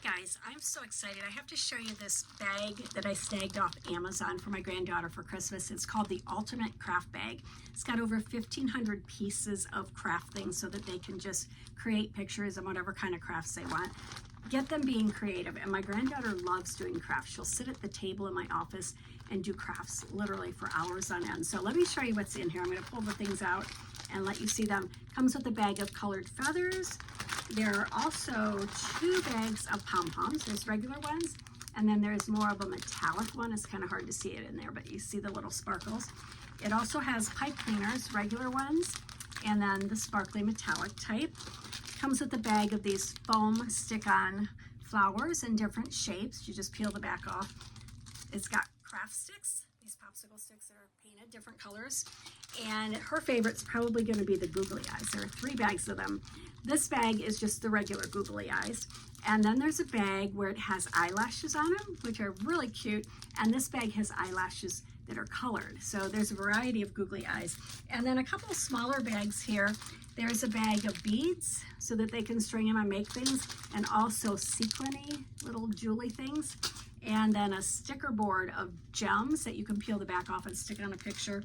Guys, I'm so excited. I have to show you this bag that I snagged off Amazon for my granddaughter for Christmas. It's called the Ultimate Craft Bag. It's got over 1,500 pieces of craft things so that they can just create pictures and whatever kind of crafts they want. Get them being creative. And my granddaughter loves doing crafts. She'll sit at the table in my office and do crafts literally for hours on end. So let me show you what's in here. I'm going to pull the things out and let you see them. Comes with a bag of colored feathers. There are also 2 bags of pom-poms. There's regular ones, and then there's more of a metallic one. It's kind of hard to see it in there, but you see the little sparkles. It also has pipe cleaners, regular ones, and then the sparkly metallic type. Comes with a bag of these foam stick-on flowers in different shapes. You just peel the back off. It's got craft sticks, these popsicle sticks that are painted different colors. And her favorite's probably going to be the googly eyes. There are 3 bags of them. This bag is just the regular googly eyes. And then there's a bag where it has eyelashes on them, which are really cute. And this bag has eyelashes that are colored. So there's a variety of googly eyes. And then a couple smaller bags here. There's a bag of beads so that they can string them and make things. And also sequiny little jewelry things. And then a sticker board of gems that you can peel the back off and stick on a picture.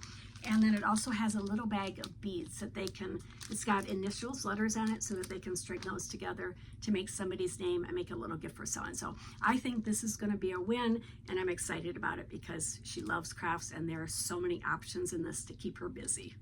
And then it also has a little bag of beads that they can, it's got initials, letters on it, so that they can string those together to make somebody's name and make a little gift for someone. So I think this is going to be a win, and I'm excited about it because she loves crafts and there are so many options in this to keep her busy.